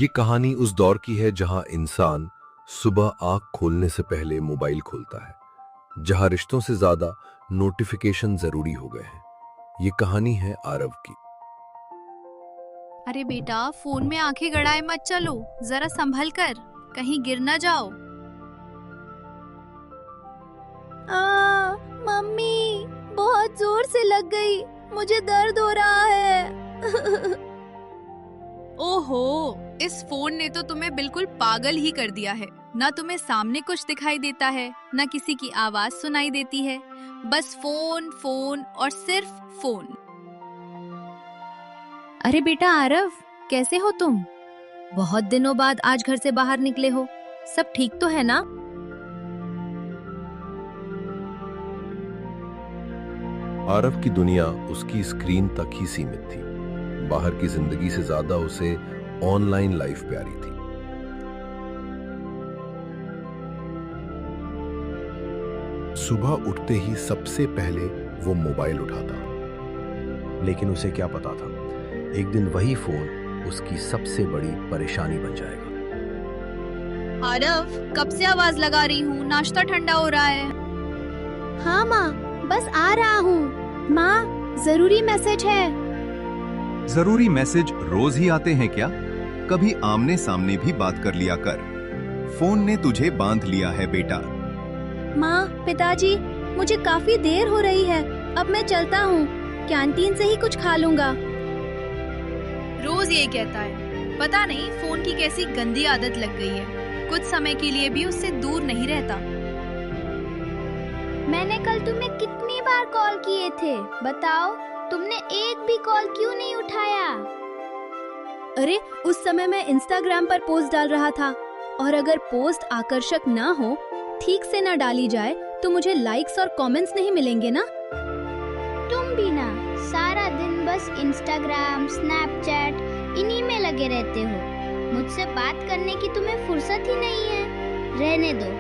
ये कहानी उस दौर की है जहां इंसान सुबह आंख खोलने से पहले मोबाइल खोलता है, जहां रिश्तों से ज्यादा नोटिफिकेशन जरूरी हो गए हैं। ये कहानी है आरव की। अरे बेटा, फोन में आंखें गड़ाए मत चलो, जरा संभल कर, कहीं गिर ना जाओ। मम्मी, बहुत जोर से लग गई, मुझे दर्द हो रहा है। ओहो, इस फोन ने तो तुम्हें बिल्कुल पागल ही कर दिया है। ना तुम्हें सामने कुछ दिखाई देता है, ना किसी की आवाज सुनाई देती है। बस फोन फोन और सिर्फ फोन। अरे बेटा आरव, कैसे हो तुम? बहुत दिनों बाद आज घर से बाहर निकले हो, सब ठीक तो है ना? आरव की दुनिया उसकी स्क्रीन तक ही सीमित थी। बाहर की जिंदगी से ज्यादा उसे ऑनलाइन लाइफ प्यारी थी। सुबह उठते ही सबसे पहले वो मोबाइल उठाता, लेकिन उसे क्या पता था, एक दिन वही फोन उसकी सबसे बड़ी परेशानी बन जाएगा। आरव, कब से आवाज लगा रही हूँ, नाश्ता ठंडा हो रहा है। हाँ माँ, बस आ रहा हूँ। माँ, जरूरी मैसेज है। जरूरी मैसेज रोज ही आते हैं क्या? कभी आमने सामने भी बात कर लिया कर। फोन ने तुझे बांध लिया है बेटा। माँ, पिताजी, मुझे काफी देर हो रही है, अब मैं चलता हूँ, कैंटीन से ही कुछ खा लूंगा। रोज यही कहता है, पता नहीं फोन की कैसी गंदी आदत लग गई है, कुछ समय के लिए भी उससे दूर नहीं रहता। मैंने कल तुम्हें कितनी बार कॉल किए थे, बताओ, तुमने एक भी कॉल क्यों नहीं उठाया? अरे, उस समय मैं इंस्टाग्राम पर पोस्ट डाल रहा था, और अगर पोस्ट आकर्षक ना हो, ठीक से ना डाली जाए, तो मुझे लाइक्स और कमेंट्स नहीं मिलेंगे ना? तुम भी ना सारा दिन बस इंस्टाग्राम, स्नैपचैट इन्हीं में लगे रहते हो। मुझसे बात करने की तुम्हें फुर्सत ही नहीं है। रहने दो,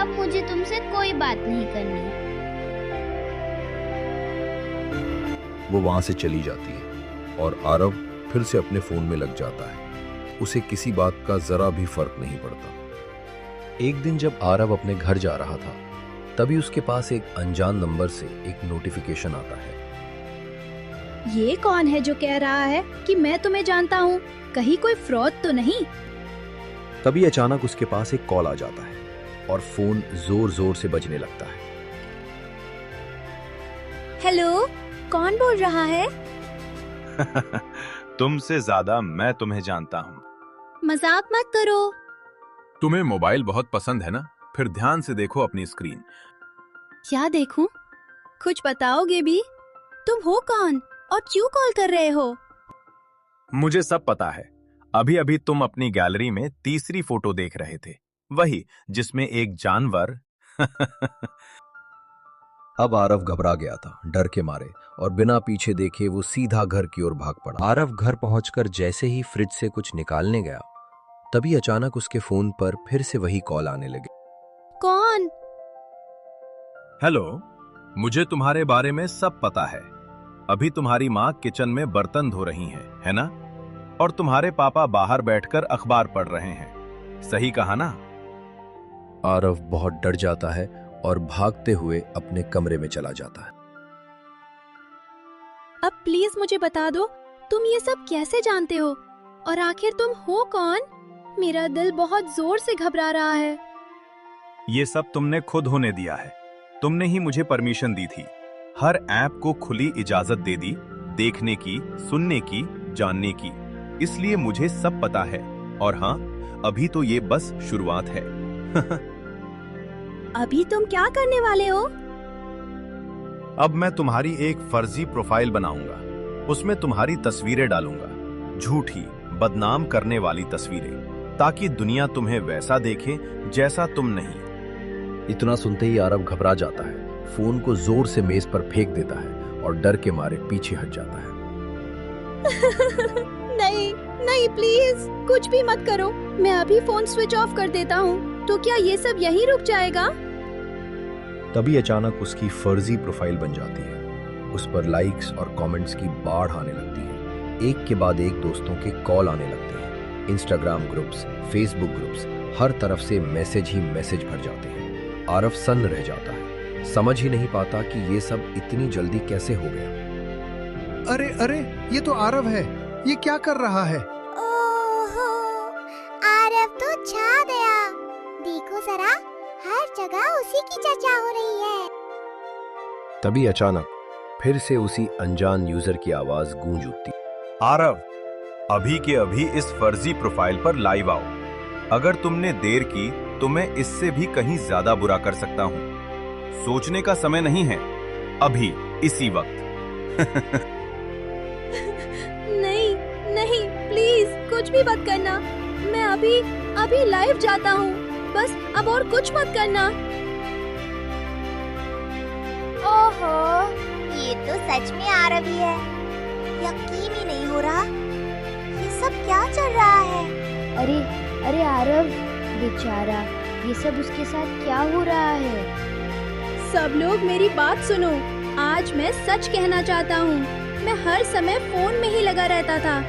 अब मुझे तुमसे कोई बात नहीं करनी। वो वहां से चली जाती है और आरव फिर से अपने फोन में लग जाता है। उसे किसी बात का जरा भी फर्क नहीं पड़ता। एक दिन जब आरव अपने घर जा रहा था, तभी उसके पास एक अनजान नंबर से एक नोटिफिकेशन आता है। ये कौन है जो कह रहा है कि मैं तुम्हें जानता हूँ? कहीं कोई फ्रॉड तो नहीं? तभी अचानक उसके पास एक कॉल आ जाता है और फोन जोर जोर से बजने लगता है। हेलो, कौन बोल रहा है? तुमसे ज्यादा मैं तुम्हें जानता हूँ। मजाक मत करो। तुम्हें मोबाइल बहुत पसंद है ना? फिर ध्यान से देखो अपनी स्क्रीन। क्या देखूं? कुछ बताओगे भी? तुम हो कौन और क्यों कॉल कर रहे हो? मुझे सब पता है। अभी अभी तुम अपनी गैलरी में तीसरी फोटो देख रहे थे, वही जिसमें एक जानवर। अब आरव घबरा गया था डर के मारे, और बिना पीछे देखे वो सीधा घर की ओर भाग पड़ा। आरव घर पहुंचकर जैसे ही फ्रिज से कुछ निकालने गया, तभी अचानक उसके फोन पर फिर से वही कॉल आने लगे। कौन? हेलो, मुझे तुम्हारे बारे में सब पता है। अभी तुम्हारी माँ किचन में बर्तन धो रही हैं, है ना? और तुम्हारे पापा बाहर बैठकर अखबार पढ़ रहे हैं। सही कहा ना? आरव बहुत डर जाता है और भागते हुए अपने कमरे में चला जाता है। अब प्लीज मुझे बता दो, तुम ये सब कैसे जानते हो? और आखिर तुम हो कौन? मेरा दिल बहुत जोर से घबरा रहा है। ये सब तुमने खुद होने दिया है। तुमने ही मुझे परमिशन दी थी, हर ऐप को खुली इजाजत दे दी, देखने की, सुनने की, जानने की। इसलिए मुझे सब पता है। और हाँ, अभी तो ये बस शुरुआत है। अभी तुम क्या करने वाले हो? अब मैं तुम्हारी एक फर्जी प्रोफाइल बनाऊंगा, उसमें तुम्हारी तस्वीरें डालूंगा, झूठी, बदनाम करने वाली तस्वीरें, ताकि दुनिया तुम्हें वैसा देखे जैसा तुम नहीं। इतना सुनते ही आरव घबरा जाता है, फोन को जोर से मेज पर फेंक देता है और डर के मारे पीछे हट जाता है। नहीं नहीं, प्लीज कुछ भी मत करो। मैं अभी फोन स्विच ऑफ कर देता हूँ। तो क्या ये सब यहीं रुक जाएगा? तभी अचानक उसकी फर्जी प्रोफाइल बन जाती है। उस पर लाइक्स और कमेंट्स की बाढ़ आने लगती है। एक के बाद एक दोस्तों के कॉल आने लगते हैं। इंस्टाग्राम ग्रुप्स, फेसबुक ग्रुप्स, हर तरफ से मैसेज ही मैसेज भर जाते हैं। आरव सन्न रह जाता है, समझ ही नहीं पाता कि ये सब इतनी जल्दी कैसे हो गया। अरे अरे, ये तो आरव है। ये क्या कर रहा है? ओहो, आरव तो छा गया। देखो जरा, हर जगह उसी की चर्चा हो रही है। तभी अचानक फिर से उसी अनजान यूजर की आवाज गूंज उठती। आरव, अभी के अभी इस फर्जी प्रोफाइल पर लाइव आओ। अगर तुमने देर की तो मैं इससे भी कहीं ज्यादा बुरा कर सकता हूँ। सोचने का समय नहीं है, अभी इसी वक्त। नहीं नहीं, प्लीज कुछ भी मत करना। मैं अभी लाइव जाता हूँ। बस अब और कुछ मत करना। ओहो, ये तो सच में आरव ही है। यकीन ही नहीं हो रहा। ये सब क्या चल रहा है? अरे अरे आरव बेचारा, ये सब उसके साथ क्या हो रहा है? सब लोग मेरी बात सुनो। आज मैं सच कहना चाहता हूँ। मैं हर समय फोन में ही लगा रहता था।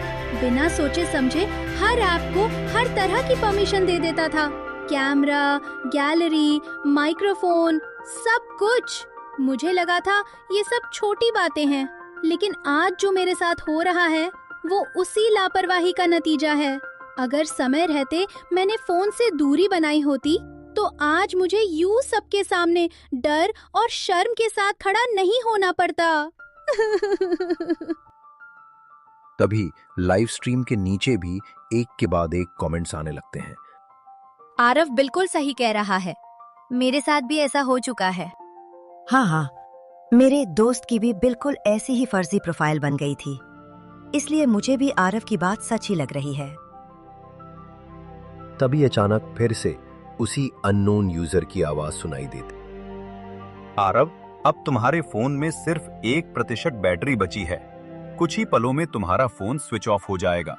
बिना सोचे समझे हर ऐप को हर तरह की परमिशन दे देता था। कैमरा, गैलरी, माइक्रोफोन, सब कुछ। मुझे लगा था ये सब छोटी बातें हैं, लेकिन आज जो मेरे साथ हो रहा है वो उसी लापरवाही का नतीजा है। अगर समय रहते मैंने फोन से दूरी बनाई होती तो आज मुझे यूं सबके सामने डर और शर्म के साथ खड़ा नहीं होना पड़ता। तभी लाइव स्ट्रीम के नीचे भी एक के बाद एक कमेंट्स आने लगते हैं। आरव बिल्कुल सही कह रहा है, मेरे साथ भी ऐसा हो चुका है। हाँ, मेरे दोस्त की भी बिल्कुल ऐसी ही फर्जी प्रोफाइल बन गई थी। इसलिए मुझे भी आरव की बात सच ही लग रही है। तभी अचानक फिर से उसी अननोन यूजर की आवाज सुनाई देती। आरव, अब तुम्हारे फोन में सिर्फ 1% बैटरी बची है। कुछ ही पलों में तुम्हारा फोन स्विच ऑफ हो जाएगा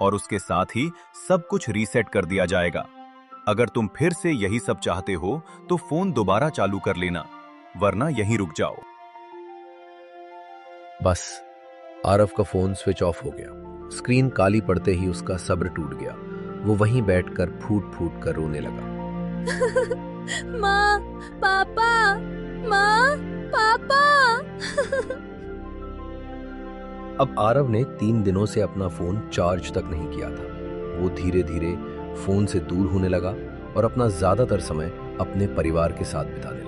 और उसके साथ ही सब कुछ रीसेट कर दिया जाएगा। अगर तुम फिर से यही सब चाहते हो तो फोन दोबारा चालू कर लेना, वरना यहीं रुक जाओ। बस आरव का फोन स्विच ऑफ हो गया। स्क्रीन काली पड़ते ही उसका सब्र टूट गया। वो वहीं बैठकर फूट फूट कर रोने लगा। माँ, पापा, माँ, पापा। अब आरव ने 3 दिनों से अपना फोन चार्ज तक नहीं किया था। वो धीरे धीरे फोन से दूर होने लगा और अपना ज्यादातर समय अपने परिवार के साथ बिताने